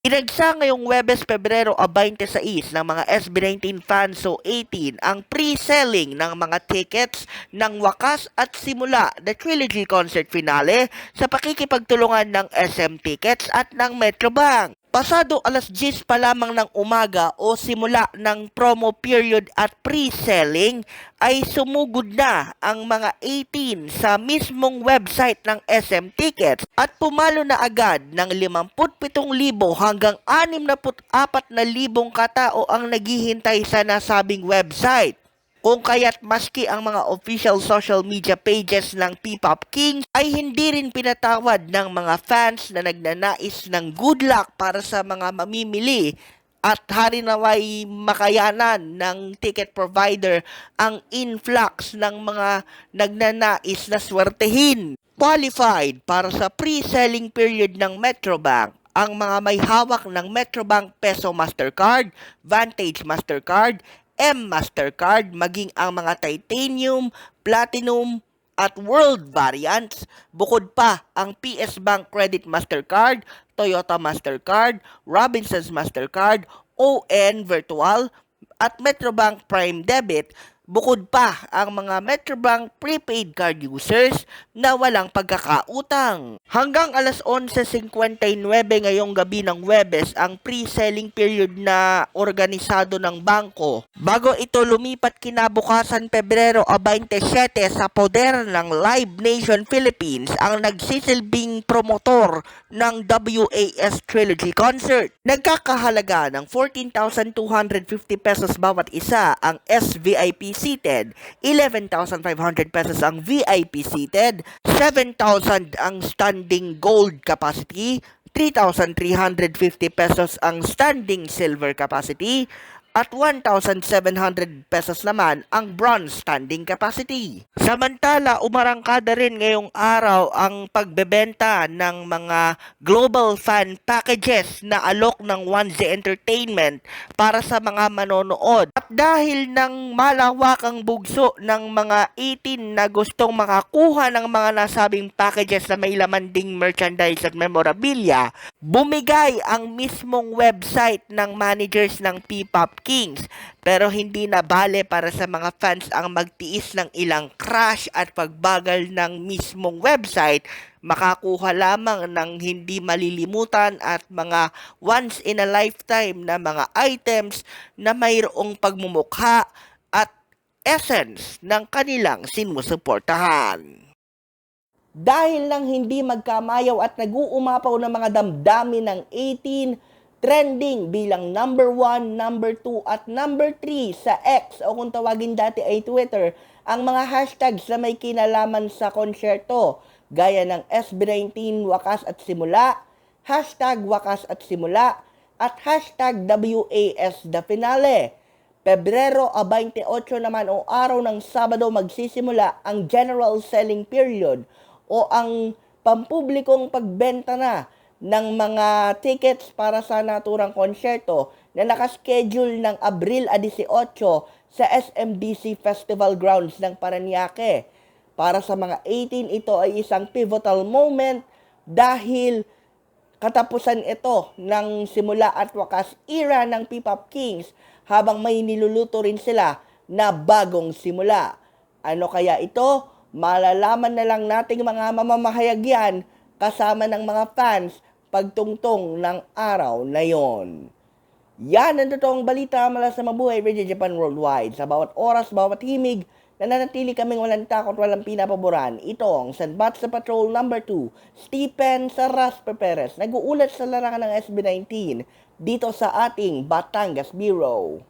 Inagsa ngayong Huwebes, Pebrero 26 ng mga SB19 fans o 18 ang pre-selling ng mga tickets ng Wakas at Simula The Trilogy Concert Finale sa pakikipagtulungan ng SM Tickets at ng Metrobank. Pasado alas 10 pa lamang ng umaga o simula ng promo period at pre-selling ay sumugod na ang mga 18 sa mismong website ng SM Tickets at pumalo na agad ng 57,000 hanggang 64,000 katao ang naghihintay sa nasabing website. Kung kaya't maski ang mga official social media pages ng P-Pop Kings ay hindi rin pinatawad ng mga fans na nagnanais ng good luck para sa mga mamimili at hari naway makayanan ng ticket provider ang influx ng mga nagnanais na swertehin. Qualified para sa pre-selling period ng Metrobank ang mga may hawak ng Metrobank Peso Mastercard, Vantage Mastercard, M-Mastercard, maging ang mga Titanium, Platinum, at World variants. Bukod pa ang PS Bank Credit Mastercard, Toyota Mastercard, Robinsons Mastercard, ON Virtual, at Metrobank Prime Debit. Bukod pa ang mga Metrobank prepaid card users na walang pagkakautang. Hanggang alas 11:59 ngayong gabi ng Huwebes ang pre-selling period na organisado ng bangko. Bago ito lumipat kinabukasan Pebrero 27 sa poder ng Live Nation Philippines ang nagsisilbing promotor ng WAS Trilogy Concert. Nagkakahalaga ng 14,250 pesos bawat isa ang SVIP seated, 11,500 pesos ang VIP seated, 7,000 ang standing gold capacity, 3,350 pesos ang standing silver capacity, at 1,700 pesos naman ang bronze standing capacity. Samantala, umarangkada rin ngayong araw ang pagbebenta ng mga global fan packages na alok ng 1Z Entertainment para sa mga manonood. At dahil ng malawakang bugso ng mga 18 na gustong makakuha ng mga nasabing packages na may laman ding merchandise at memorabilia, bumigay ang mismong website ng managers ng P-Pop Kings, pero hindi na bale para sa mga fans ang magtiis ng ilang crash at pagbagal ng mismong website. Makakuha lamang ng hindi malilimutan at mga once in a lifetime na mga items na mayroong pagmumukha at essence ng kanilang sinusuportahan. Dahil lang hindi magkamayaw at nag-uumapaw ng mga damdamin ng 18, trending bilang number 1, number 2 at number 3 sa X o kung tawagin dati ay Twitter ang mga hashtags na may kinalaman sa konsyerto gaya ng SB19 Wakas at Simula, hashtag Wakas at Simula at hashtag WAS The Finale. Pebrero 28 naman o araw ng Sabado magsisimula ang general selling period o ang pampublikong pagbenta na ng mga tickets para sa naturang konsyerto na nakaschedule ng Abril 18 sa SMDC Festival Grounds ng Parañaque. Para sa mga 18, ito ay isang pivotal moment dahil katapusan ito ng simula at wakas era ng P-Pop Kings habang may niluluto rin sila na bagong simula. Ano kaya ito? Malalaman na lang nating mga mamamahayag yan kasama ng mga fans pagtungtong ng araw na yon. Yan ang totoong balita mula sa Mabuhay Radio Japan Worldwide. Sa bawat oras, bawat himig, nananatili kaming walang takot, walang pinapaboran. Ito ang Sanbat sa Patrol number 2, Stephen Saraspe Perez, nag-uulat sa larangan ng SB19 dito sa ating Batangas Bureau.